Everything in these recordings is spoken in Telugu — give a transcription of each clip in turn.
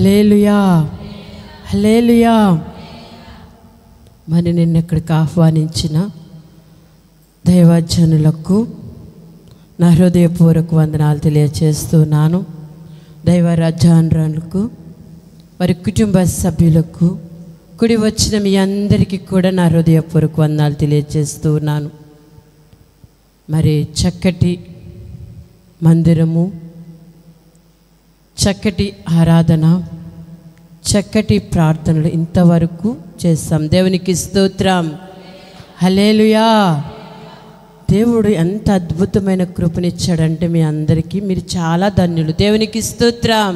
హల్లెలూయా, హల్లెలూయా. మరి నిన్న ఇక్కడికి ఆహ్వానించిన దైవజనులకు నా హృదయపూర్వక వందనాలు తెలియచేస్తున్నాను. దైవరాజానులకు, వారి కుటుంబ సభ్యులకు, కుడి వచ్చిన మీ అందరికీ కూడా నా హృదయపూర్వక వందనాలు తెలియచేస్తున్నాను. మరి చక్కటి మందిరము, చక్కటి ఆరాధన, చక్కటి ప్రార్థనలు ఇంతవరకు చేస్తాం. దేవునికి స్తోత్రం, హల్లెలూయా. దేవుడు ఎంత అద్భుతమైన కృపనిచ్చాడంటే మీ అందరికీ, మీరు చాలా ధన్యులు. దేవునికి స్తోత్రం.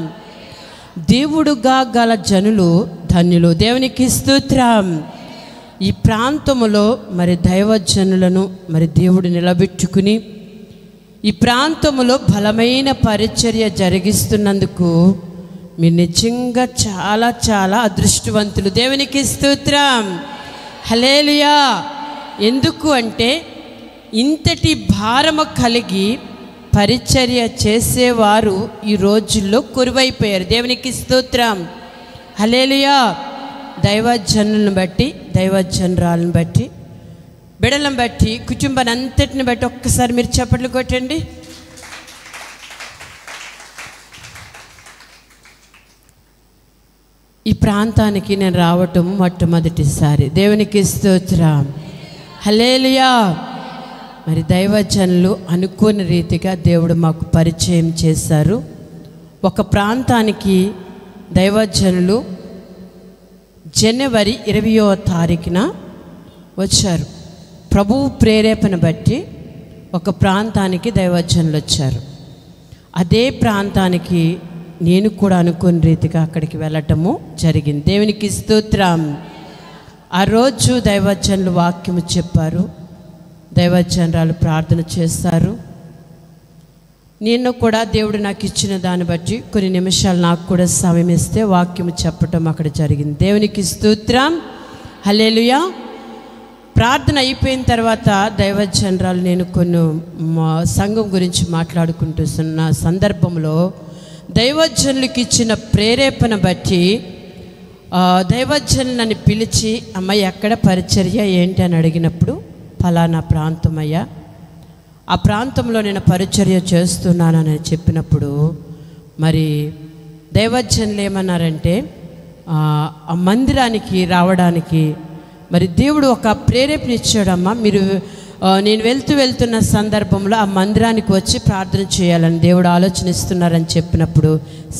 దేవుడుగా గల జనులు ధన్యులు. దేవునికి స్తోత్రం. ఈ ప్రాంతములో మరి దైవజనులను మరి దేవుడు నిలబెట్టుకుని ఈ ప్రాంతములో బలమైన పరిచర్య జరిగిస్తున్నందుకు మీరు నిజంగా చాలా చాలా అదృష్టవంతులు. దేవునికి స్తోత్రం, హల్లెలూయా. ఎందుకు అంటే ఇంతటి భారము కలిగి పరిచర్య చేసేవారు ఈ రోజుల్లో కొరువైపోయారు. దేవునికి స్తోత్రం, హల్లెలూయా. దైవజనులను బట్టి, దైవజనరాలను బట్టి, బిడలను బట్టి, కుటుంబాన్ని అంతటిని బట్టి ఒక్కసారి మీరు చప్పట్లు కొట్టండి. ఈ ప్రాంతానికి నేను రావటం మొట్టమొదటిసారి. దేవునికి స్తోత్రం, హల్లెలూయా. మరి దైవజనులు అనుకోని రీతిగా దేవుడు మాకు పరిచయం చేశారు. ఒక ప్రాంతానికి దైవజనులు జనవరి 20వ తారీఖున వచ్చారు. ప్రభువు ప్రేరేపణ బట్టి ఒక ప్రాంతానికి దైవజనులు వచ్చారు. అదే ప్రాంతానికి నేను కూడా అనుకోని రీతిగా అక్కడికి వెళ్ళటము జరిగింది. దేవునికి స్తోత్రం. ఆ రోజు దైవజనులు వాక్యము చెప్పారు, దైవజనరాలు ప్రార్థన చేస్తారు. నేను కూడా దేవుడు నాకు ఇచ్చిన దాన్ని బట్టి కొన్ని నిమిషాలు నాకు కూడా సమయం ఇస్తే వాక్యము చెప్పటం అక్కడ జరిగింది. దేవునికి స్తోత్రం, హల్లెలూయా. ప్రార్థన అయిపోయిన తర్వాత దైవజనరాలు నేను కొన్ని సంఘం గురించి మాట్లాడుకుంటున్న సందర్భంలో దైవజనులకు ఇచ్చిన ప్రేరేపణ బట్టి దైవజనులని పిలిచి, అమ్మాయి ఎక్కడ పరిచర్య ఏంటి అని అడిగినప్పుడు, ఫలానా ప్రాంతమయ్యా, ఆ ప్రాంతంలో నేను పరిచర్య చేస్తున్నానని చెప్పినప్పుడు మరి దైవజనులు ఏమన్నారంటే ఆ మందిరానికి రావడానికి మరి దేవుడు ఒక ప్రేరేపణ ఇచ్చాడమ్మా, మీరు నేను వెళ్తున్న సందర్భంలో ఆ మందిరానికి వచ్చి ప్రార్థన చేయాలని దేవుడు ఆలోచనిస్తున్నారని చెప్పినప్పుడు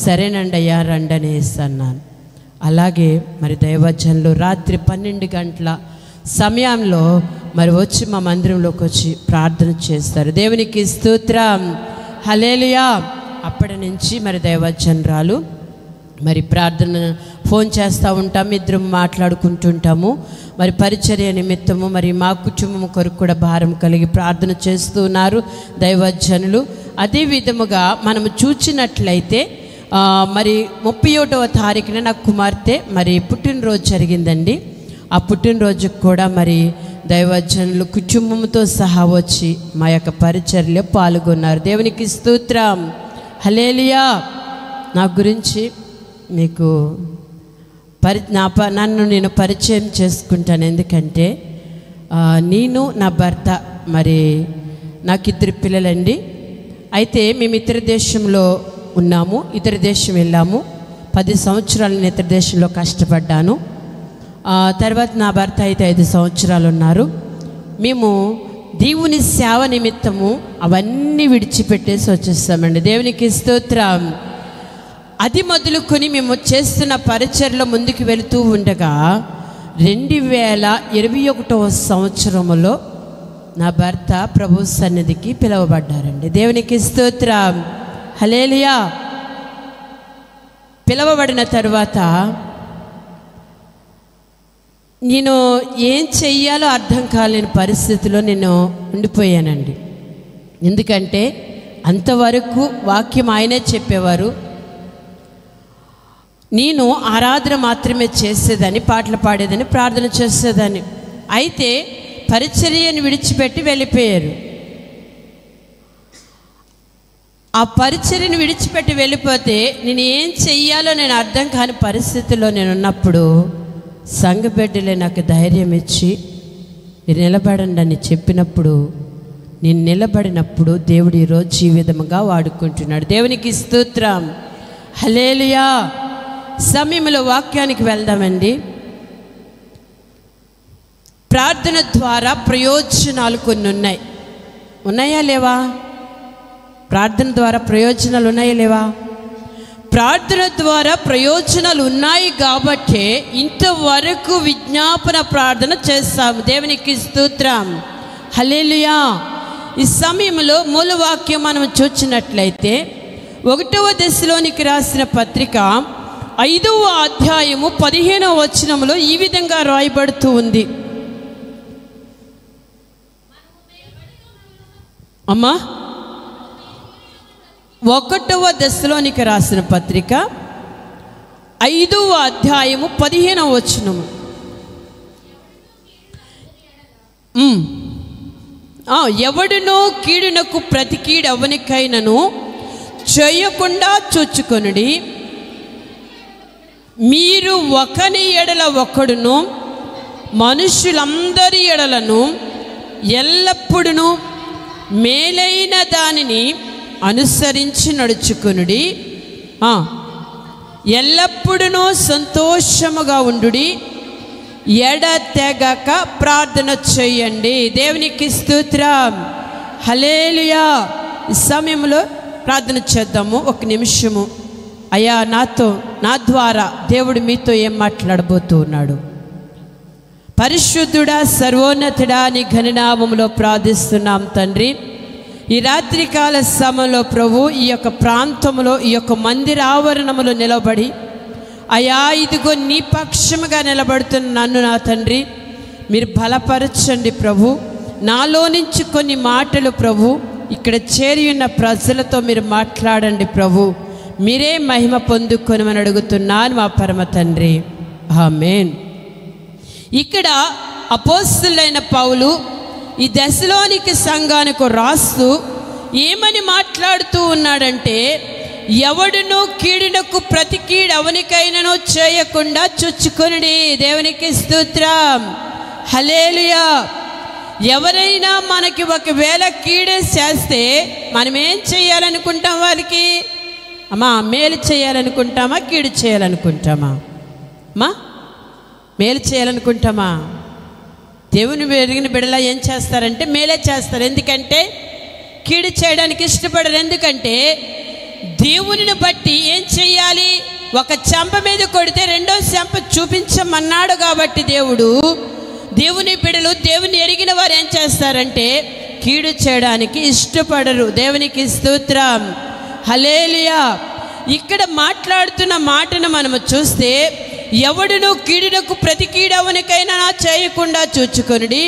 సరేనండి అయ్యా రండి అనేసి అన్నాను. అలాగే మరి దైవజనులు రాత్రి 12 గంటల సమయంలో మరి వచ్చి మా మందిరంలోకి వచ్చి ప్రార్థన చేస్తారు. దేవునికి స్తోత్రం, హల్లెలూయా. అప్పటి నుంచి మరి దైవజనరాలు మరి ప్రార్థన ఫోన్ చేస్తూ ఉంటాము, ఇద్దరం మాట్లాడుకుంటుంటాము. మరి పరిచర్య నిమిత్తము మరి మా కుటుంబం కొరకు కూడా భారం కలిగి ప్రార్థన చేస్తున్నారు దైవజనులు. అదే విధముగా మనము చూచినట్లయితే మరి 31వ తారీఖున నా కుమార్తె మరి పుట్టినరోజు జరిగిందండి. ఆ పుట్టినరోజుకు కూడా మరి దైవజనులు కుటుంబంతో సహా వచ్చి మా యొక్క పరిచర్యలో పాల్గొన్నారు. దేవునికి స్తోత్రం, హల్లెలూయా. నా గురించి మీకు నన్ను నేను పరిచయం చేసుకుంటాను. ఎందుకంటే నేను నా భర్త మరి నాకు 2 పిల్లలండి. అయితే మేము ఇతర దేశంలో ఉన్నాము, ఇతర దేశం వెళ్ళాము. 10 సంవత్సరాలు నేను ఇతర దేశంలో కష్టపడ్డాను. తర్వాత నా భర్త అయితే 5 సంవత్సరాలు ఉన్నారు. మేము దేవుని సేవ నిమిత్తము అవన్నీ విడిచిపెట్టేసి వచ్చేస్తామండి. దేవునికి స్తోత్రం. అది మొదలుకొని మేము చేస్తున్న పరిచర్లో ముందుకు వెళుతూ ఉండగా 2021వ సంవత్సరంలో నా భర్త ప్రభు సన్నిధికి పిలువబడ్డారండి. దేవునికి స్తోత్రం, హల్లెలూయా. పిలువబడిన తర్వాత నేను ఏం చెయ్యాలో అర్థం కాలేని పరిస్థితిలో నేను ఉండిపోయానండి. ఎందుకంటే అంతవరకు వాక్యం ఆయనే చెప్పేవారు. నేను ఆరాధన మాత్రమే చేసేదని, పాటలు పాడేదని, ప్రార్థన చేసేదాన్ని. అయితే పరిచర్యను విడిచిపెట్టి వెళ్ళిపోయారు. ఆ పరిచర్యను విడిచిపెట్టి వెళ్ళిపోతే నేను ఏం చెయ్యాలో నేను అర్థం కాని పరిస్థితిలో నేను ఉన్నప్పుడు సంఘ బిడ్డలే నాకు ధైర్యం ఇచ్చి మీరు నిలబడండి అని చెప్పినప్పుడు నేను నిలబడినప్పుడు దేవుడు ఈరోజు ఈ విధముగా వాడుకుంటున్నాడు. దేవునికి స్తోత్రం, హల్లెలూయా. సమయంలో వాక్యానికి వెళ్దామండి. ప్రార్థన ద్వారా ప్రయోజనాలు కొన్ని ఉన్నాయా లేవా? ప్రార్థన ద్వారా ప్రయోజనాలు ఉన్నాయా లేవా? ప్రార్థన ద్వారా ప్రయోజనాలు ఉన్నాయి కాబట్టి ఇంతవరకు విజ్ఞాపన ప్రార్థన చేస్తాము. దేవునికి స్తోత్రం, హల్లెలూయా. ఈ సమయంలో మూలవాక్యం మనం చూచినట్లయితే 1వ దశలోనికి రాసిన పత్రిక 5వ అధ్యాయము 15వ వచనంలో ఈ విధంగా రాయబడుతూ ఉంది. అమ్మా, 1వ దశలోనికి రాసిన పత్రిక 5వ అధ్యాయము 15వ వచనము. ఎవడునో కీడునకు ప్రతి కీడు ఎవనికైనను చేయకుండా చూచుకొనుడి. మీరు ఒకని ఎడల ఒకడును మనుషులందరి ఎడలను ఎల్లప్పుడూ మేలైన దానిని అనుసరించి నడుచుకొనుడి. ఎల్లప్పుడూ సంతోషముగా ఉండుడి. ఎడతెగక ప్రార్థన చేయండి. దేవునికి స్తోత్రం, హల్లెలూయా. ఈ సమయంలో ప్రార్థన చేద్దాము. ఒక నిమిషము. అయ్యా, నా ద్వారా దేవుడు మీతో ఏం మాట్లాడబోతూ ఉన్నాడు? పరిశుద్ధుడా, సర్వోన్నతుడా, నీ ఘననామములో ప్రార్థిస్తున్నాం తండ్రి. ఈ రాత్రికాల సమయంలో ప్రభు ఈ యొక్క ప్రాంతంలో ఈ యొక్క మందిర ఆవరణములో నిలబడి అయ్యా, ఇదిగో నీ పక్షముగా నిలబడుతున్న నన్ను నా తండ్రి మీరు బలపరచండి ప్రభు. నాలో నుంచి కొన్ని మాటలు ప్రభు ఇక్కడ చేరి ఉన్న ప్రజలతో మీరు మాట్లాడండి ప్రభు. మీరే మహిమ పొందుకొనమని అడుగుతున్నాను మా పరమ తండ్రి, ఆమేన్. ఇక్కడ అపోస్తలుడైన పౌలు ఈ దశలోనికి సంఘానికి రాస్తూ ఏమని మాట్లాడుతూ ఉన్నాడంటే, ఎవడును కీడునకు ప్రతి కీడు ఎవనికైనానో చేయకుండా చూచుకొనుడి. దేవునికి స్తోత్రం, హల్లెలూయా. ఎవరైనా మనకి ఒకవేళ కీడే చేస్తే మనం ఏం చేయాలనుకుంటాం? వాళ్ళకి అమ్మా మేలు చేయాలనుకుంటామా, కీడు చేయాలనుకుంటామా? అమ్మా మేలు చేయాలనుకుంటామా? దేవుని ఎరిగిన బిడ్డలా ఏం చేస్తారంటే మేలే చేస్తారు. ఎందుకంటే కీడు చేయడానికి ఇష్టపడరు. ఎందుకంటే దేవునిని బట్టి ఏం చెయ్యాలి? ఒక చెంప మీద కొడితే రెండో చెంప చూపించమన్నాడు కాబట్టి దేవుని బిడ్డలు, దేవుని ఎరిగిన వారు ఏం చేస్తారంటే కీడు చేయడానికి ఇష్టపడరు. దేవునికి స్తోత్రం, హల్లెలూయా. ఇక్కడ మాట్లాడుతున్న మాటను మనము చూస్తే, ఎవడును కీడునకు ప్రతి కీడవనికైనా చేయకుండా చూచుకొనుడి.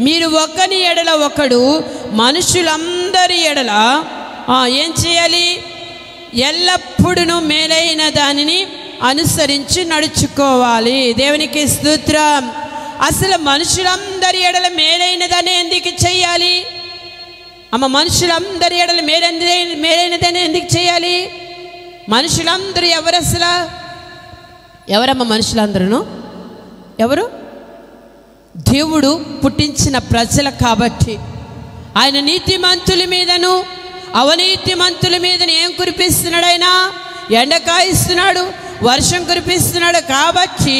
మీరు ఒకని ఎడల ఒకడు మనుషులందరి ఎడల ఏం చేయాలి? ఎల్లప్పుడూ మేలైన దానిని అనుసరించి నడుచుకోవాలి. దేవునికి స్తోత్రం. అసలు మనుషులందరి ఎడల మేలైన దాన్ని ఎందుకు చేయాలి? అమ్మ, మనుషులందరి ఎడల మేలైన దాన్ని ఎందుకు చేయాలి? మనుషులందరూ ఎవరు? అసలు ఎవరమ్మ మనుషులందరూ? ఎవరు? దేవుడు పుట్టించిన ప్రజలు కాబట్టి ఆయన నీతిమంతుల మీదను అవనీతిమంతుల మీదను ఏం కురిపిస్తున్నాడు? ఆయన ఎండకాయిస్తున్నాడు, వర్షం కురిపిస్తున్నాడు. కాబట్టి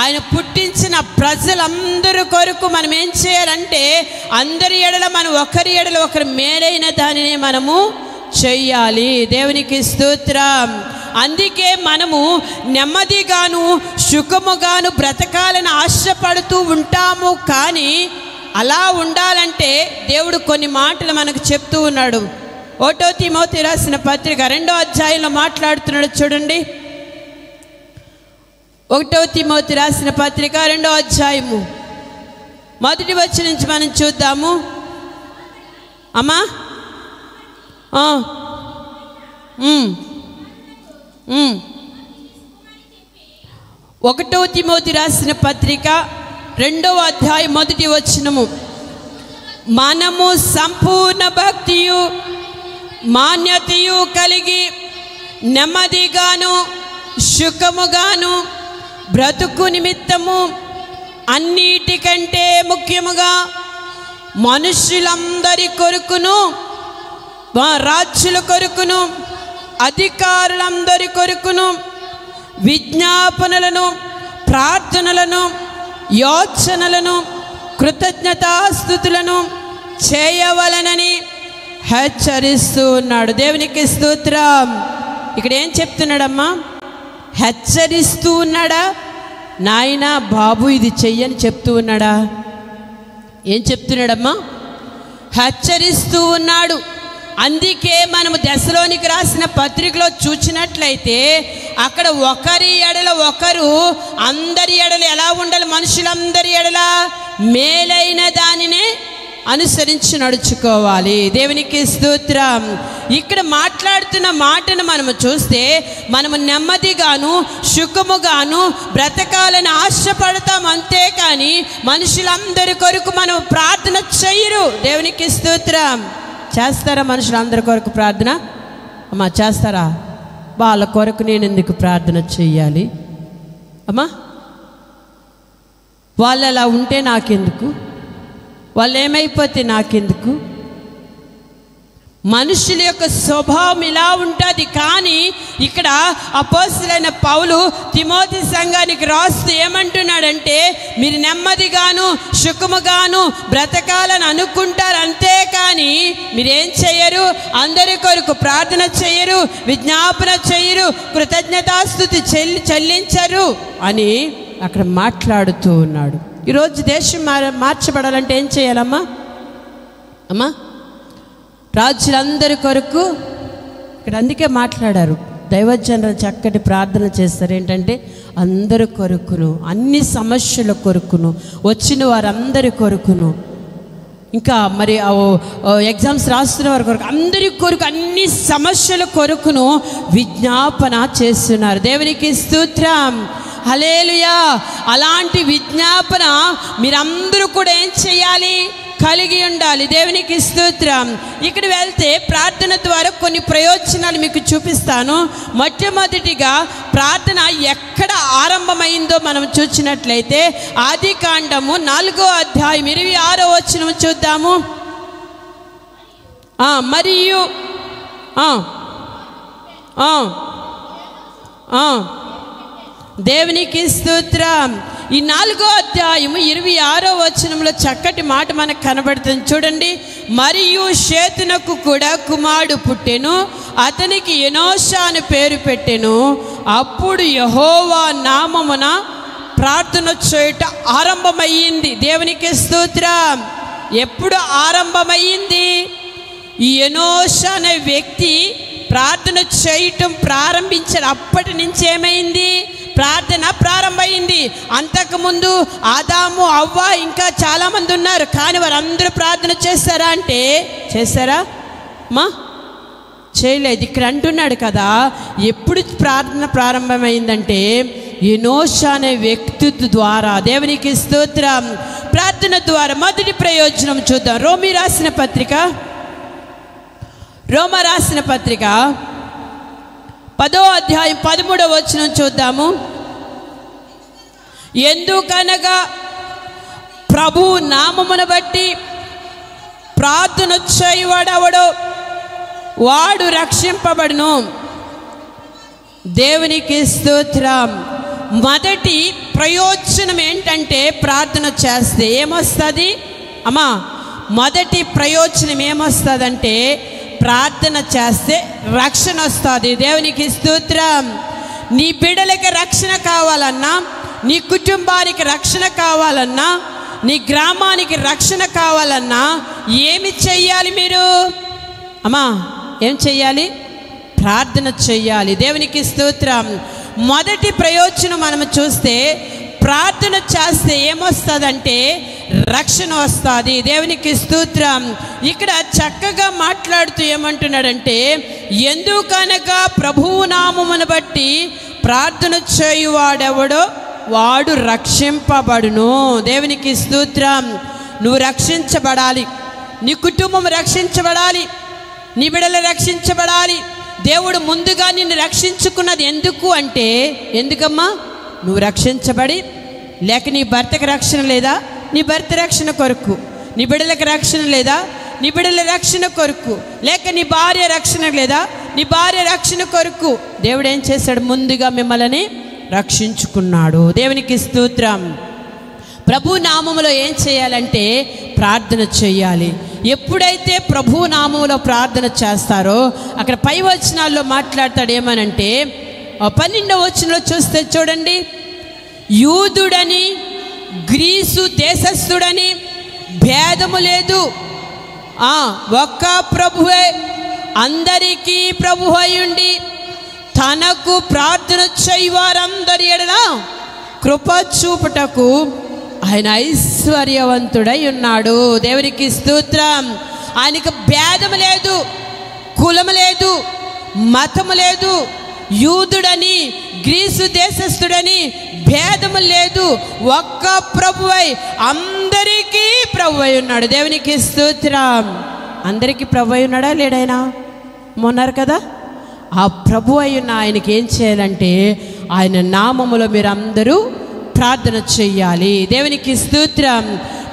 ఆయన పుట్టించిన ప్రజలందరి కొరకు మనం ఏం చేయాలంటే అందరి ఎడల మనం ఒకరి ఎడల ఒకరు మేలైన దానిని మనము చెయ్యాలి. దేవునికి స్తోత్రం. అందుకే మనము నెమ్మదిగాను సుఖముగాను బ్రతకాలని ఆశపడుతూ ఉంటాము. కానీ అలా ఉండాలంటే దేవుడు కొన్ని మాటలు మనకు చెప్తూ ఉన్నాడు. 1వ తిమోతి రాసిన పత్రిక 2వ అధ్యాయంలో మాట్లాడుతున్నాడు. చూడండి, 1వ తిమోతి రాసిన పత్రిక 2వ అధ్యాయము 1వ వచనం నుంచి మనం చూద్దాము. అమ్మా 1వ తిమోతి రాసిన పత్రిక 2వ అధ్యాయం 1వ వచనము, మనము సంపూర్ణ భక్తియు మాన్యతయు కలిగి నెమ్మదిగాను సుఖముగాను బ్రతుకు నిమిత్తము అన్నిటికంటే ముఖ్యముగా మనుషులందరి కొరకును రాజుల కొరకును అధికారులందరి కొరకును విజ్ఞాపనలను ప్రార్థనలను యోచనలను కృతజ్ఞతాస్తుతులను చేయవలనని హెచ్చరిస్తూ ఉన్నాడు. దేవునికి స్తోత్రం. ఇక్కడ ఏం చెప్తున్నాడమ్మా? హెచ్చరిస్తూ ఉన్నాడా? నాయనా బాబు ఇది చెయ్యని చెప్తూ ఉన్నాడా? ఏం చెప్తున్నాడమ్మా? హెచ్చరిస్తూ ఉన్నాడు. అందుకే మనము దశలోనికి రాసిన పత్రికలో చూసినట్లయితే అక్కడ ఒకరి ఎడల ఒకరు, అందరి ఎడల ఎలా ఉండాలి? మనుషులందరి ఎడల మేలైన దానినే అనుసరించి నడుచుకోవాలి. దేవునికి స్తోత్రం. ఇక్కడ మాట్లాడుతున్న మాటను మనము చూస్తే మనము నెమ్మదిగాను సుఖముగాను బ్రతకాలని ఆశపడతాం, అంతేకాని మనుషులందరి కొరకు మనం ప్రార్థన చేయరు. దేవునికి స్తోత్రం. చేస్తారా మనుషులందరి కొరకు ప్రార్థన? అమ్మా చేస్తారా? వాళ్ళ కొరకు నేను ఎందుకు ప్రార్థన చెయ్యాలి అమ్మా? వాళ్ళు అలా ఉంటే నాకెందుకు? వాళ్ళు ఏమైపోతే నాకెందుకు? మనుషుల యొక్క స్వభావం ఇలా ఉంటుంది. కానీ ఇక్కడ అపోస్తలుడైన పౌలు తిమోతి సంఘానికి రాస్తూ ఏమంటున్నాడంటే, మీరు నెమ్మదిగాను సుఖముగాను బ్రతకాలని అనుకుంటారు, అంతేకాని మీరేం చేయరు? అందరి కొరకు ప్రార్థన చేయరు, విజ్ఞాపన చేయరు, కృతజ్ఞతాస్తుతి చెల్లించరు అని అక్కడ మాట్లాడుతూ ఉన్నాడు. ఈరోజు దేశం మార్చబడాలంటే ఏం చేయాలమ్మా? అమ్మా రాజులందరి కొరకు ఇక్కడ అందుకే మాట్లాడారు. దైవజనులు చక్కటి ప్రార్థన చేస్తారు. ఏంటంటే అందరి కొరకును, అన్ని సమస్యల కొరకును, వచ్చిన వారందరి కొరకును, ఇంకా మరి ఎగ్జామ్స్ రాస్తున్న వారి కొరకు, అందరి కొరకు, అన్ని సమస్యల కొరకును విజ్ఞాపన చేస్తున్నారు. దేవునికి స్తోత్రం. హల్లెలూయా. అలాంటి విజ్ఞాపన మీరందరూ కూడా ఏం చేయాలి? కలిగి ఉండాలి. దేవునికి స్తోత్రం. ఇక్కడ వెళ్తే ప్రార్థన ద్వారా కొన్ని ప్రయోజనాలు మీకు చూపిస్తాను. మొట్టమొదటిగా ప్రార్థన ఎక్కడ ఆరంభమైందో మనం చూసినట్లయితే ఆదికాండము 4వ అధ్యాయం 26వ వచనం చూద్దాము. మరియు దేవునికి స్తోత్రం. ఈ 4వ అధ్యాయము 26వ వచనంలో చక్కటి మాట మనకు కనబడుతుంది. చూడండి. మరియు షేతునకు కూడా కుమారుడు పుట్టెను, అతనికి ఎనోషా అని పేరు పెట్టెను. అప్పుడు యెహోవా నామమున ప్రార్థన చేయట ఆరంభమయ్యింది. దేవునికి స్తోత్రం. ఎప్పుడు ఆరంభమయ్యింది? ఈ ఎనోషా అనే వ్యక్తి ప్రార్థన చేయటం ప్రారంభించారు. అప్పటి నుంచి ఏమైంది? ప్రార్థన ప్రారంభమైంది. అంతకుముందు ఆదాము, అవ్వ, ఇంకా చాలామంది ఉన్నారు. కానీ వారందరూ ప్రార్థన చేస్తారా అంటే చేస్తారా మా? చేయలేదు. ఇక్కడ అంటున్నాడు కదా, ఎప్పుడు ప్రార్థన ప్రారంభమైందంటే ఎనోషా అనే వ్యక్తి ద్వారా. దేవునికి స్తోత్రం. ప్రార్థన ద్వారా మొదటి ప్రయోజనం చూద్దాం. రోమా రాసిన పత్రిక 10వ అధ్యాయం 13వ వచనం చూద్దాము. ఎందుకనగా ప్రభు నామమును బట్టి ప్రార్థన చేయవాడెవడో వాడు రక్షింపబడును. దేవునికి స్తోత్రం. మొదటి ప్రయోజనం ఏంటంటే ప్రార్థన చేస్తే ఏమొస్తుంది అమ్మా? మొదటి ప్రయోజనం ఏమొస్తుందంటే ప్రార్థన చేస్తే రక్షణ వస్తుంది. దేవునికి స్తోత్రం. నీ బిడ్డలకి రక్షణ కావాలన్నా, నీ కుటుంబానికి రక్షణ కావాలన్నా, నీ గ్రామానికి రక్షణ కావాలన్నా ఏమి చెయ్యాలి మీరు అమ్మా? ఏం చెయ్యాలి? ప్రార్థన చెయ్యాలి. దేవునికి స్తోత్రం. మొదటి ప్రయోజనం మనం చూస్తే ప్రార్థన చేస్తే ఏమొస్తుందంటే రక్షణ వస్తుంది. దేవునికి స్తోత్రం. ఇక్కడ చక్కగా మాట్లాడుతూ ఏమంటున్నాడంటే, ఎందుకనగా ప్రభువు నామమును బట్టి ప్రార్థన చేయువాడెవడో వాడు రక్షింపబడును. దేవునికి స్తోత్రం. నువ్వు రక్షించబడాలి, నీ కుటుంబం రక్షించబడాలి, నీ బిడ్డలు రక్షించబడాలి. దేవుడు ముందుగా నిన్ను రక్షించుకున్నది ఎందుకు అంటే, ఎందుకమ్మా? నువ్వు రక్షించబడి, లేక నీ భర్తకి రక్షణ లేదా, నీ భర్త రక్షణ కొరకు. నీ బిడ్డలకు రక్షణ లేదా, నీ బిడ్డల రక్షణ కొరకు. లేక నీ భార్య రక్షణ లేదా, నీ భార్య రక్షణ కొరకు. దేవుడు ఏం చేశాడు? ముందుగా మిమ్మల్ని రక్షించుకున్నాడు. దేవునికి స్తోత్రం. ప్రభు నామములో ఏం చేయాలంటే ప్రార్థన చేయాలి. ఎప్పుడైతే ప్రభు నామములో ప్రార్థన చేస్తారో అక్కడ పై వచనాల్లో మాట్లాడతాడు. ఏమనంటే 12వ వచనంలో చూస్తే చూడండి, యూదుడని గ్రీసు దేశస్థుడని భేదము లేదు, ఒక్క ప్రభువే అందరికీ ప్రభు అయ్యుండి తనకు ప్రార్థన చేయవారందరి ఎడల కృప చూపుటకు ఆయన ఐశ్వర్యవంతుడై ఉన్నాడు. దేవునికి స్తోత్రం. ఆయనకు భేదము లేదు, కులము లేదు, మతము లేదు. యూదుడని గ్రీసు దేశస్థుడని భేదము లేదు, ఒక్క ప్రభువై అందరికీ ప్రభు అయి ఉన్నాడు. దేవునికి స్తోత్రం. అందరికీ ప్రభు అయి ఉన్నాడా లేడైనా? మొన్నారు కదా. ఆ ప్రభు అయి ఉన్న ఆయనకి ఏం చేయాలంటే ఆయన నామములో మీరు అందరూ ప్రార్థన చెయ్యాలి. దేవునికి స్తోత్రం.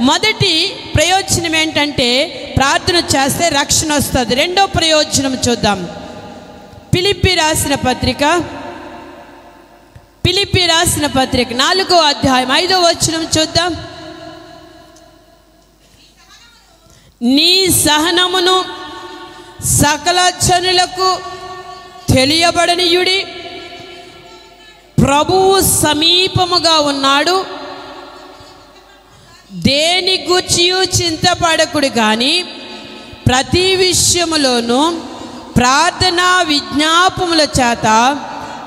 మొదటి ప్రయోజనం ఏంటంటే ప్రార్థన చేస్తే రక్షణ వస్తుంది. రెండో ప్రయోజనం చూద్దాం. ఫిలిప్పీ రాసిన పత్రిక 4వ అధ్యాయం 5వ వచనం చూద్దాం. నీ సహనమును సకల జనులకు తెలియబడనీయుడి, ప్రభువు సమీపముగా ఉన్నాడు, దేని గూర్చియు చింతపడకుడు కానీ ప్రతి విషయములోనూ ప్రార్థన విజ్ఞాపముల చేత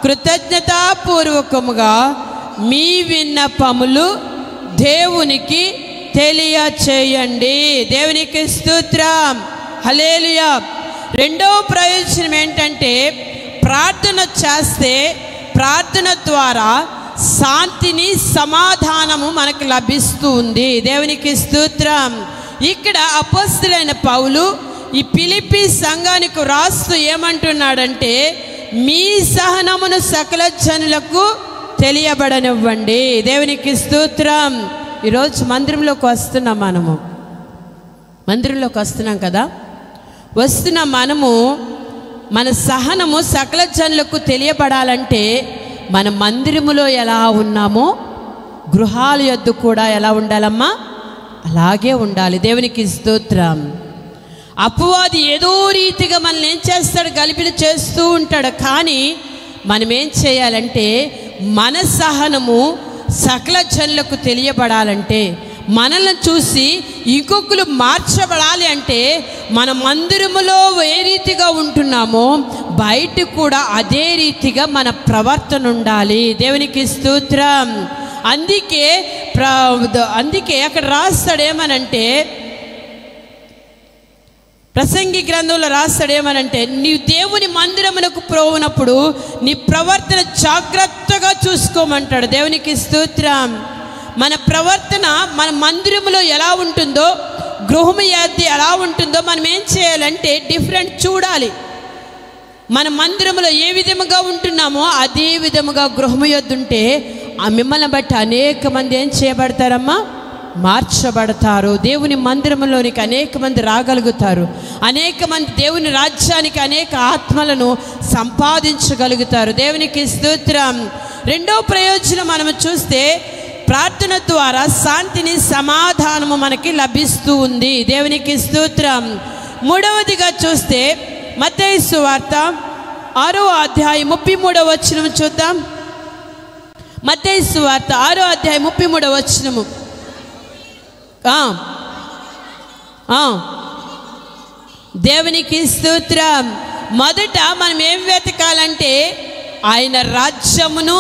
కృతజ్ఞతాపూర్వకముగా మీ విన్నపములు దేవునికి తెలియచేయండి. దేవునికి స్తోత్రం. హల్లెలూయా. రెండవ ప్రయోజనం ఏంటంటే ప్రార్థన చేస్తే ప్రార్థన ద్వారా శాంతిని సమాధానము మనకు లభిస్తూ ఉంది. దేవునికి స్తోత్రం. ఇక్కడ అపోస్తలుడైన పౌలు ఈ ఫిలిప్పీ సంఘానికి రాస్తూ ఏమంటున్నాడంటే మీ సహనమును సకల జనులకు తెలియబడనివ్వండి. దేవునికి స్తోత్రం. ఈరోజు మందిరంలోకి వస్తున్నాం, మందిరంలోకి వస్తున్నాం కదా. వస్తున్న మనము మన సహనము సకల జనులకు తెలియబడాలంటే మన మందిరములో ఎలా ఉన్నామో గృహాల యొద్ద కూడా ఎలా ఉండాలమ్మా? అలాగే ఉండాలి. దేవునికి స్తోత్రం. అపవాది ఏదో రీతిగా మనల్ని ఏం చేస్తాడు? గలిబిలి చేస్తూ ఉంటాడు. కానీ మనం ఏం చేయాలంటే మన సహనము సకల జనులకు తెలియబడాలంటే, మనల్ని చూసి ఇంకొకరు మార్చబడాలి అంటే మన మందిరములో ఏ రీతిగా ఉంటున్నామో బయట కూడా అదే రీతిగా మన ప్రవర్తన ఉండాలి. దేవునికి స్తోత్రం. అందుకే అక్కడ రాస్తాడేమనంటే, ప్రసంగి గ్రంథంలో రాస్తాడేమనంటే నీ దేవుని మందిరమునకు పోవునప్పుడు నీ ప్రవర్తన జాగ్రత్తగా చూసుకోమంటాడు. దేవునికి స్తోత్రం. మన ప్రవర్తన మన మందిరములో ఎలా ఉంటుందో, గృహము ఎలా ఉంటుందో మనం ఏం చేయాలంటే డిఫరెంట్ చూడాలి. మన మందిరములో ఏ విధముగా ఉంటున్నామో అదే విధముగా గృహము యొద్దుంటే ఆ మిమ్మల్ని బట్టి అనేక మంది ఏం చేయబడతారమ్మా? మార్చబడతారు. దేవుని మందిరంలోనికి అనేక మంది రాగలుగుతారు. అనేక మంది దేవుని రాజ్యానికి అనేక ఆత్మలను సంపాదించగలుగుతారు. దేవునికి స్తోత్రం. రెండో ప్రయోజనం మనం చూస్తే ప్రార్థన ద్వారా శాంతిని సమాధానము మనకి లభిస్తూ ఉంది. దేవునికి స్తోత్రం. మూడవదిగా చూస్తే మత్తయి సువార్త 6వ అధ్యాయం 33వ వచనం చూద్దాం. మత్తయి సువార్త 6వ అధ్యాయం 33వ వచనము. దేవునికి స్తోత్రం. మొదట మనం ఏం వెతకాలంటే ఆయన రాజ్యమును,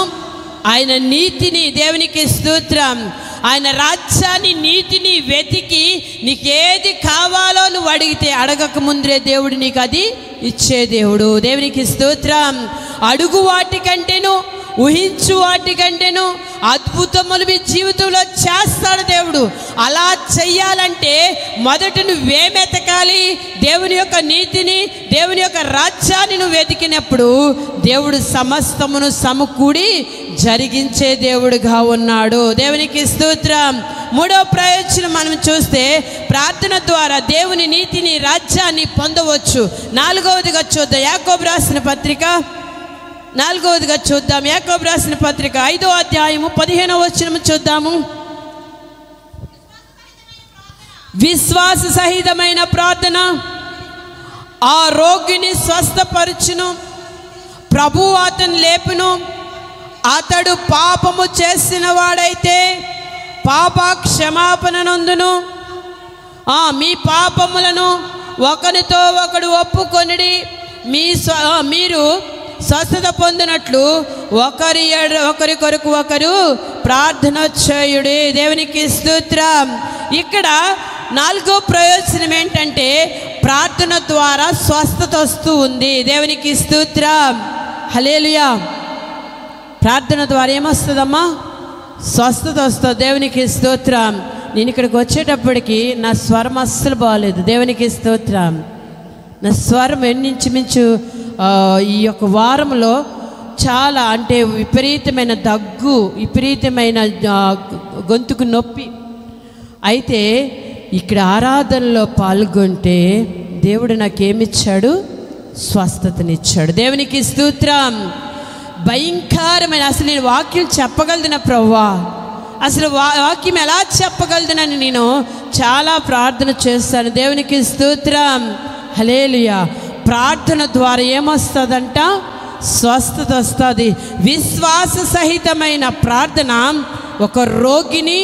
ఆయన నీతిని. దేవునికి స్తోత్రం. ఆయన రాజ్యాన్ని, నీతిని వెతికి నీకేది కావాలో నువ్వు అడిగితే అడగక ముందరే దేవుడు నీకు అది ఇచ్చే దేవుడు. దేవునికి స్తోత్రం. అడుగు వాటికంటేను ఊహించు వాటి కంటేను అద్భుతములు మీ జీవితంలో చేస్తాడు దేవుడు. అలా చెయ్యాలంటే మొదట నువ్వేమెతకాలి? దేవుని యొక్క నీతిని, దేవుని యొక్క రాజ్యాన్ని నువ్వు వెతికినప్పుడు దేవుడు సమస్తమును సమకూడి జరిగించే దేవుడుగా ఉన్నాడు. దేవునికి స్తోత్రం. మూడో ప్రయోజనం మనం చూస్తే ప్రార్థన ద్వారా దేవుని నీతిని, రాజ్యాన్ని పొందవచ్చు. నాలుగవదిగా చూద్దాం యాకోబు రాసిన పత్రిక. నాలుగవదిగా చూద్దాం యాకోబు రాసిన పత్రిక 5వ అధ్యాయము 15వ వచనం చూద్దాము. విశ్వాస సహితమైన ప్రార్థన ఆ రోగిని స్వస్థపరచును, ప్రభువు అతను లేపును. అతడు పాపము చేసిన వాడైతే పాప క్షమాపణ నొందును. మీ పాపములను ఒకరితో ఒకడు ఒప్పుకొనిడి, మీరు స్వస్థత పొందినట్లు ఒకరి కొరకు ఒకరు ప్రార్థన చేయుడి. దేవునికి స్తోత్రం. ఇక్కడ నాలుగో ప్రయోజనం ఏంటంటే ప్రార్థన ద్వారా స్వస్థత వస్తూ ఉంది. దేవునికి స్తోత్రం. హల్లెలూయా. ప్రార్థన ద్వారా ఏమొస్తుందమ్మా? స్వస్థత వస్తుంది. దేవునికి స్తోత్రం. నేను ఇక్కడికి వచ్చేటప్పటికి నా స్వరం అస్సలు బాగలేదు. దేవునికి స్తోత్రం. నా స్వరం ఎన్నించుమించు ఈ యొక్క వారంలో చాలా అంటే విపరీతమైన దగ్గు, విపరీతమైన గొంతుకు నొప్పి. అయితే ఇక్కడ ఆరాధనలో పాల్గొంటే దేవుడు నాకేమిచ్చాడు? స్వస్థతనిచ్చాడు. దేవునికి స్తోత్రం. భయంకరమైన అసలు నేను వాక్యం చెప్పగలదునా ప్రభువా? అసలు వాక్యం ఎలా చెప్పగలదునని నేను చాలా ప్రార్థన చేస్తాను. దేవునికి స్తోత్రం. హల్లెలూయా. ప్రార్థన ద్వారా ఏమొస్తుందంట? స్వస్థత వస్తుంది. విశ్వాస సహితమైన ప్రార్థన ఒక రోగిని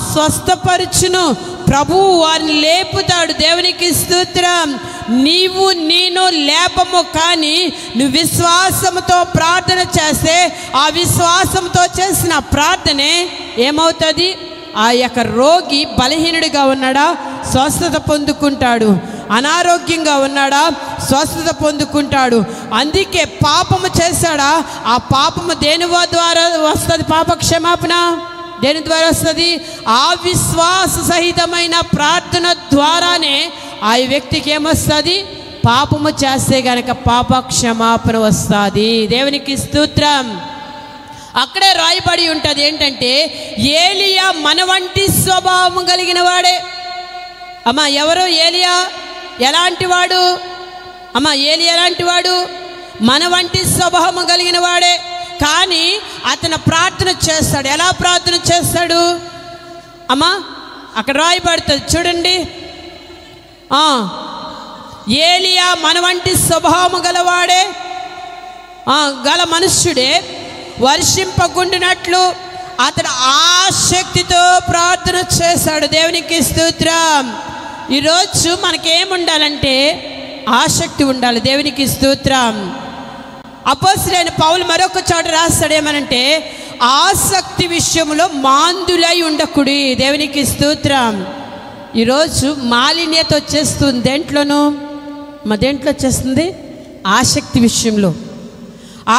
స్వస్థపరచును, ప్రభువు వారిని లేపుతాడు. దేవునికి స్తోత్రం. నీవు నేను లేపము, కానీ నువ్వు విశ్వాసంతో ప్రార్థన చేస్తే ఆ విశ్వాసంతో చేసిన ప్రార్థనే ఏమవుతుంది? ఆ యొక్క రోగి బలహీనుడిగా ఉన్నాడా? స్వస్థత పొందుకుంటాడు. అనారోగ్యంగా ఉన్నాడా? స్వస్థత పొందుకుంటాడు. అందుకే పాపము చేశాడా? ఆ పాపము దేని ద్వారా వస్తుంది? పాప క్షమాపణ దేని ద్వారా వస్తుంది? ఆ విశ్వాస సహితమైన ప్రార్థన ద్వారానే ఆ వ్యక్తికి ఏమొస్తుంది? పాపము చేస్తే గనక పాప క్షమాపణ వస్తుంది. దేవునికి స్తోత్రం. అక్కడే రాయబడి ఉంటుంది ఏంటంటే ఏలియా మన వంటి స్వభావం కలిగిన వాడే. అమ్మా ఎవరు ఏలియా? ఎలాంటి వాడు? అమ్మా ఏలియా ఎలాంటి వాడు? మన వంటి స్వభావం కలిగిన వాడే. కానీ అతను ప్రార్థన చేస్తాడు. ఎలా ప్రార్థన చేస్తాడు అమ్మా? అక్కడ రాయబడుతుంది చూడండి. ఏలియా మన వంటి స్వభావము గలవాడే, గల మనుష్యుడే. వర్షింపకుండినట్లు అతడు ఆసక్తితో ప్రార్థన చేశాడు. దేవునికి స్తోత్రం. ఈరోజు మనకేముండాలంటే ఆసక్తి ఉండాలి. దేవునికి స్తోత్రం. అపోస్తలుడైన పౌలు మరొక చోట రాస్తాడు ఏమనంటే ఆసక్తి విషయంలో మాందులై ఉండకుడి. దేవునికి స్తోత్రం. ఈరోజు మాలిన్యత వచ్చేస్తుంది. దేంట్లోనూ దేంట్లో వచ్చేస్తుంది? ఆసక్తి విషయంలో.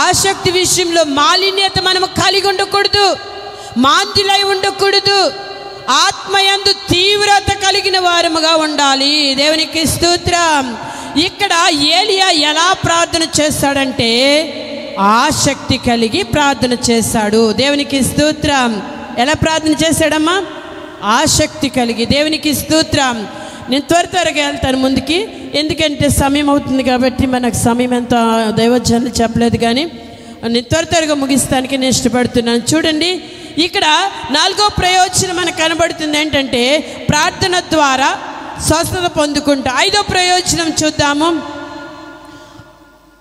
ఆసక్తి విషయంలో మాలిన్యత మనము కలిగి ఉండకూడదు, మాందులై ఉండకూడదు. ఆత్మయందు తీవ్రత కలిగిన వారముగా ఉండాలి. దేవునికి స్తోత్రం. ఇక్కడ ఏలియా ఎలా ప్రార్థన చేస్తాడంటే ఆసక్తి కలిగి ప్రార్థన చేశాడు. దేవునికి స్తోత్రం. ఎలా ప్రార్థన చేశాడమ్మా? ఆసక్తి కలిగి. దేవునికి స్తోత్రం. నేను త్వరగా వెళ్తాను ముందుకి, ఎందుకంటే సమయం అవుతుంది కాబట్టి. మనకు సమయం ఎంత దైవజనులు చెప్పలేదు, కానీ నేను త్వరగా ముగిస్తానికి నేను ఇష్టపడుతున్నాను. చూడండి, ఇక్కడ నాలుగో ప్రయోజనం మనకు కనబడుతుంది ఏంటంటే ప్రార్థన ద్వారా స్వస్థత పొందుకుంటా. ఐదో ప్రయోజనం చూద్దాము.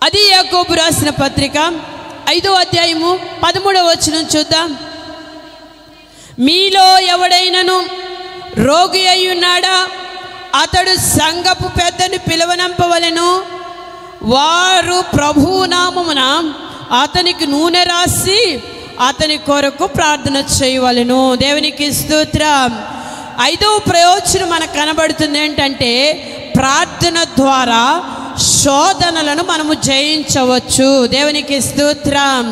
అది యాకోబు రాసిన పత్రిక 5వ అధ్యాయము 13వ వచనం చూద్దాం. మీలో ఎవడైనను రోగి అయి ఉన్నాడా? అతడు సంఘపు పెద్దను పిలువనంపవలెను. వారు ప్రభువు నామమున అతనికి నూనె రాసి అతని కొరకు ప్రార్థన చేయవలెను. దేవునికి స్తోత్రం. 5వ ప్రయోజనం మనకు కనబడుతుంది ఏంటంటే ప్రార్థన ద్వారా శోధనలను మనము జయించవచ్చు. దేవునికి స్తోత్రం.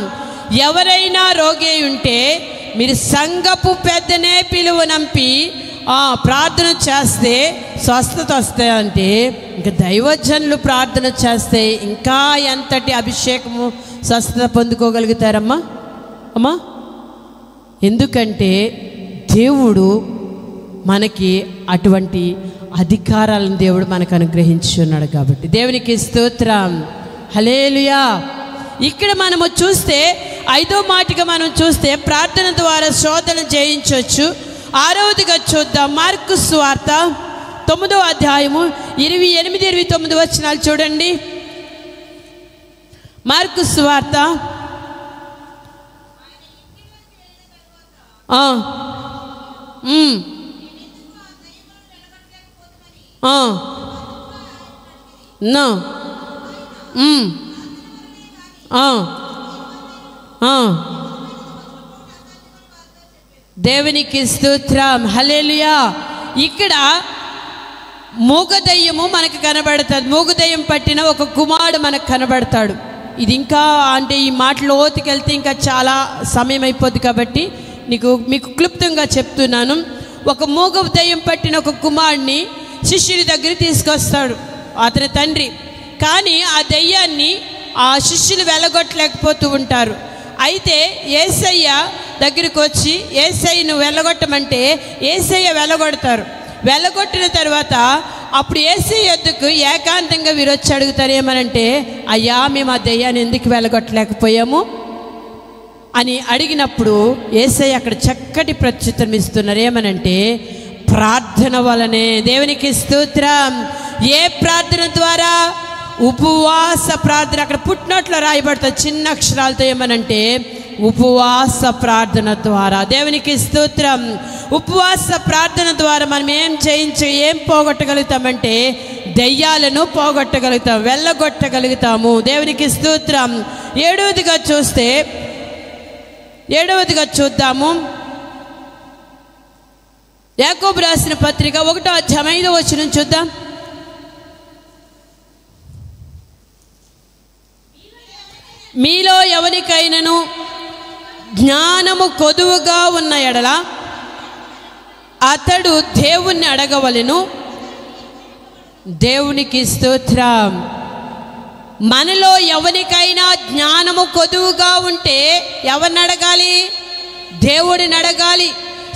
ఎవరైనా రోగి అయి ఉంటే మీరు సంఘపు పెద్దనే పిలువనంపి ప్రార్థన చేస్తే స్వస్థత వస్తాయంటే, ఇంకా దైవజనులు ప్రార్థన చేస్తే ఇంకా ఎంతటి అభిషేకము స్వస్థత పొందుకోగలుగుతారమ్మా అమ్మా. ఎందుకంటే దేవుడు మనకి అటువంటి అధికారాలను దేవుడు మనకు అనుగ్రహించి ఉన్నాడు కాబట్టి దేవునికి స్తోత్రం. హల్లెలూయా. ఇక్కడ మనము చూస్తే 5వ మాటగా మనం చూస్తే ప్రార్థన ద్వారా శోధన జయించవచ్చు. 6వదిగా చూద్దాం. మార్కు సువార్త 9వ అధ్యాయము 28-29 వచనాలు చూడండి. మార్కు సువార్త దేవునికి స్తోత్రం. హల్లెలూయా. ఇక్కడ మూగదయ్యము మనకు కనబడుతుంది. మూగదయ్యం పట్టిన ఒక కుమారుడు మనకు కనబడతాడు. ఇది ఇంకా అంటే ఈ మాటలో ఓతికెళ్తే ఇంకా చాలా సమయం అయిపోద్ది కాబట్టి మీకు క్లుప్తంగా చెప్తున్నాను. ఒక మూగదయ్యం పట్టిన ఒక కుమారుడిని శిష్యుడి దగ్గర తీసుకొస్తాడు అతని తండ్రి. కానీ ఆ దయ్యాన్ని ఆ శిష్యులు వెళ్ళగొట్టలేకపోతూ ఉంటారు. అయితే యేసయ్య దగ్గరికి వచ్చి యేసయ్యను వెళ్ళగొట్టమంటే యేసయ్య వెళ్ళగొడతారు. వెళ్ళగొట్టిన తర్వాత అప్పుడు యేసయ్య వద్దకు ఏకాంతంగా వీరొచ్చి అడుగుతారు, ఏమనంటే, అయ్యా మేము ఆ దయ్యాన్ని ఎందుకు వెళ్ళగొట్టలేకపోయాము అని అడిగినప్పుడు యేసయ్య అక్కడ చక్కటి ప్రత్యుత్తరం ఇస్తున్నారు. ఏమనంటే, ప్రార్థన వలనే. దేవునికి స్తోత్రం. ఏ ప్రార్థన ద్వారా? ఉపవాస ప్రార్థన. అక్కడ పుట్టినట్లు రాయబడుతుంది చిన్న అక్షరాలతో. ఏమనంటే, ఉపవాస ప్రార్థన ద్వారా. దేవునికి స్తోత్రం. ఉపవాస ప్రార్థన ద్వారా మనం ఏం పోగొట్టగలుగుతామంటే దయ్యాలను పోగొట్టగలుగుతాం, వెళ్ళగొట్టగలుగుతాము. దేవునికి స్తోత్రం. 7వదిగా చూద్దాము. యాకోబు రాసిన పత్రిక 1వ అధ్యాయం 5వ వచనం చూద్దాం. మీలో ఎవరికైనాను జ్ఞానము కొదువుగా ఉన్న ఎడల అతడు దేవుణ్ణి అడగవలెను. దేవునికి స్తోత్రం. మనలో ఎవరికైనా జ్ఞానము కొదువుగా ఉంటే ఎవరిని అడగాలి? దేవుడిని అడగాలి.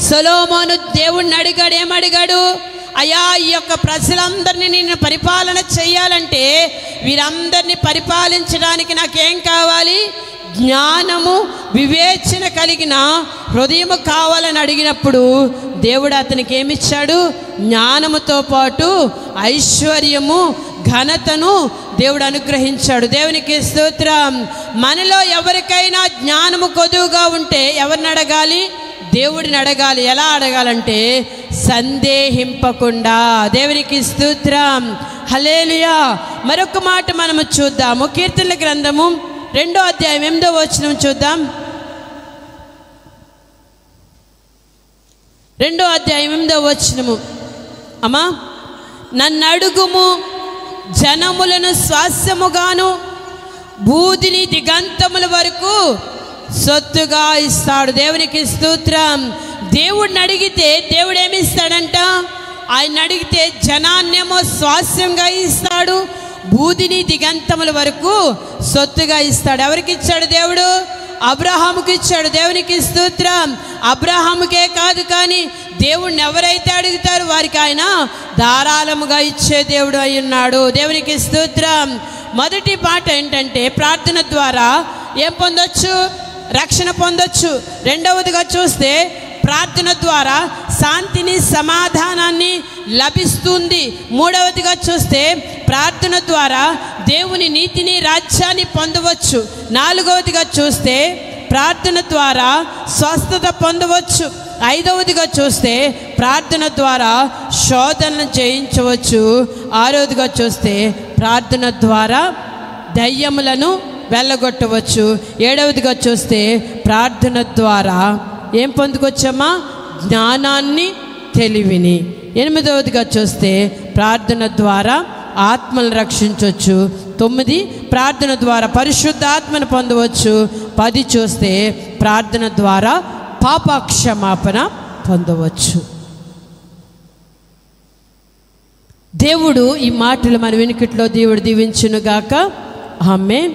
సొలొమోను దేవుణ్ణి అడిగాడు. ఏమడిగాడు? అయ్యా, ఈ యొక్క ప్రజలందరినీ నేను పరిపాలన చేయాలంటే వీరందరినీ పరిపాలించడానికి నాకేం కావాలి? జ్ఞానము, వివేచన కలిగిన హృదయము కావాలని అడిగినప్పుడు దేవుడు అతనికి ఏమిచ్చాడు? జ్ఞానముతో పాటు ఐశ్వర్యము, ఘనతను దేవుడు అనుగ్రహించాడు. దేవునికి స్తోత్రం. మనలో ఎవరికైనా జ్ఞానము కొదువుగా ఉంటే ఎవరిని అడగాలి? దేవుడిని అడగాలి. ఎలా అడగాలంటే సందేహింపకుండా. దేవునికి స్తోత్రం. హల్లెలూయా. మరొక మాట మనము చూద్దాము. కీర్తనల గ్రంథము 2వ అధ్యాయం 8వ వచనం చూద్దాం. 2వ అధ్యాయం 8వ వచనము. అమ్మా, నన్ను అడుగుము, జనములను స్వాస్యముగాను బూదిని దిగంతముల వరకు సొత్తుగా ఇస్తాడు. దేవునికి స్తోత్రం. దేవుడిని అడిగితే దేవుడు ఏమి ఇస్తాడంట? ఆయన అడిగితే జనాన్నేమో స్వాస్యంగా ఇస్తాడు, బూదిని దిగంతముల వరకు సొత్తుగా ఇస్తాడు. ఎవరికి ఇచ్చాడు దేవుడు? అబ్రహాముకి ఇచ్చాడు. దేవునికి స్తోత్రం. అబ్రహాముకే కాదు, కానీ దేవుణ్ణి ఎవరైతే అడుగుతారో వారికి ఆయన ధారాళముగా ఇచ్చే దేవుడు అయి ఉన్నాడు. దేవునికి స్తోత్రం. మొదటి మాట ఏంటంటే ప్రార్థన ద్వారా ఏం పొందొచ్చు? రక్షణ పొందొచ్చు. రెండవదిగా చూస్తే ప్రార్థన ద్వారా శాంతిని, సమాధానాన్ని లభిస్తుంది. మూడవదిగా చూస్తే ప్రార్థన ద్వారా దేవుని నీతిని, రాజ్యాన్ని పొందవచ్చు. నాలుగవదిగా చూస్తే ప్రార్థన ద్వారా స్వస్థత పొందవచ్చు. ఐదవదిగా చూస్తే ప్రార్థన ద్వారా శోధనను జయించవచ్చు. ఆరవదిగా చూస్తే ప్రార్థన ద్వారా దయ్యములను వెళ్ళగొట్టవచ్చు. ఏడవదిగా చూస్తే ప్రార్థన ద్వారా ఏం పొందుకొచ్చమ్మా? జ్ఞానాన్ని, తెలివిని. ఎనిమిదవదిగా చూస్తే ప్రార్థన ద్వారా ఆత్మలను రక్షించవచ్చు. 9 ప్రార్థన ద్వారా పరిశుద్ధాత్మను పొందవచ్చు. 10 చూస్తే ప్రార్థన ద్వారా పాపక్షమాపణ పొందవచ్చు. దేవుడు ఈ మాటలు మన వెనుకట్లో దేవుడు దీవించునుగాక. ఆమేన్.